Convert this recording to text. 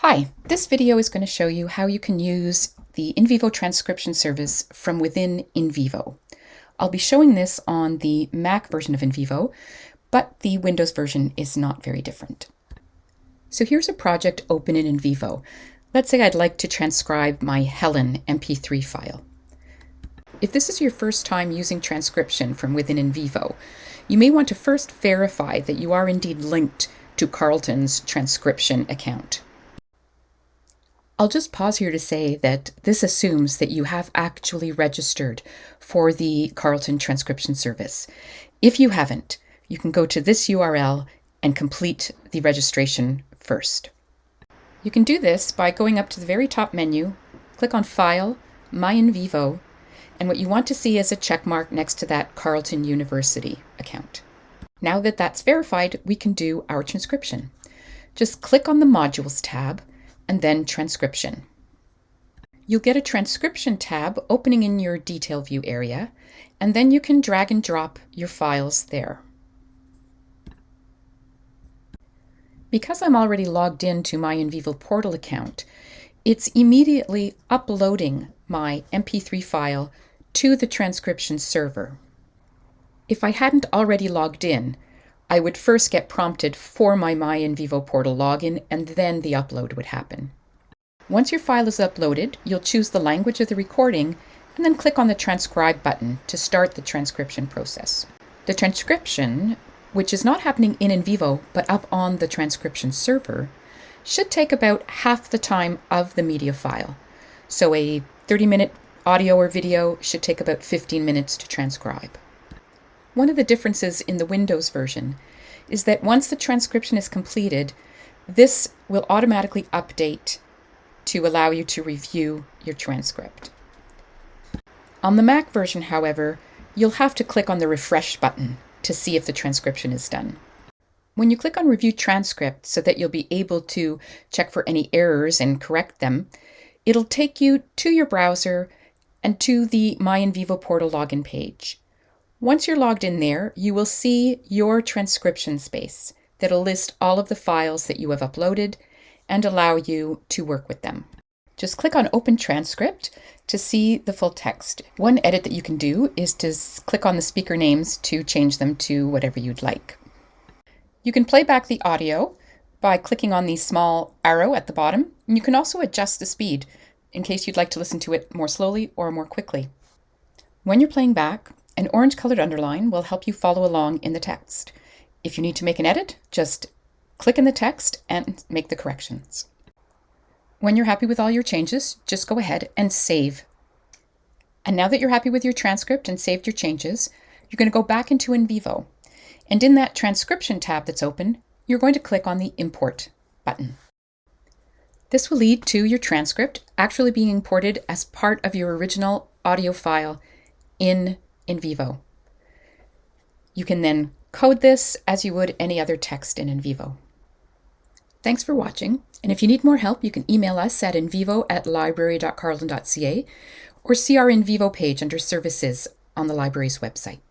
Hi, this video is going to show you how you can use the NVivo transcription service from within NVivo. I'll be showing this on the Mac version of NVivo, but the Windows version is not very different. So here's a project open in NVivo. Let's say I'd like to transcribe my Helen MP3 file. If this is your first time using transcription from within NVivo, you may want to first verify that you are indeed linked to Carlton's transcription account. I'll just pause here to say that this assumes that you have actually registered for the Carlton transcription service. If you haven't, you can go to this URL and complete the registration first. You can do this by going up to the very top menu, click on File, My NVivo, and what you want to see is a check mark next to that Carleton University account. Now that that's verified, we can do our transcription. Just click on the Modules tab and then Transcription. You'll get a Transcription tab opening in your Detail View area, and then you can drag and drop your files there. Because I'm already logged into my NVivo portal account, it's immediately uploading my MP3 file to the transcription server. If I hadn't already logged in, I would first get prompted for my NVivo portal login, and then the upload would happen. Once your file is uploaded, you'll choose the language of the recording and then click on the transcribe button to start the transcription process. The transcription, which is not happening in NVivo but up on the transcription server, should take about half the time of the media file. So a 30-minute audio or video should take about 15 minutes to transcribe. One of the differences in the Windows version is that once the transcription is completed, this will automatically update to allow you to review your transcript. On the Mac version, however, you'll have to click on the refresh button to see if the transcription is done. When you click on Review Transcript so that you'll be able to check for any errors and correct them, it'll take you to your browser and to the My NVivo portal login page. Once you're logged in there, you will see your transcription space that'll list all of the files that you have uploaded and allow you to work with them. Just click on Open Transcript to see the full text. One edit that you can do is to click on the speaker names to change them to whatever you'd like. You can play back the audio by clicking on the small arrow at the bottom, and you can also adjust the speed in case you'd like to listen to it more slowly or more quickly. When you're playing back, an orange-colored underline will help you follow along in the text. If you need to make an edit, just click in the text and make the corrections. When you're happy with all your changes, just go ahead and save. And now that you're happy with your transcript and saved your changes, you're going to go back into NVivo. And in that transcription tab that's open, you're going to click on the Import button. This will lead to your transcript actually being imported as part of your original audio file in NVivo. You can then code this as you would any other text in NVivo. Thanks for watching, and if you need more help, you can email us at nvivo@library.carleton.ca or see our NVivo page under Services on the library's website.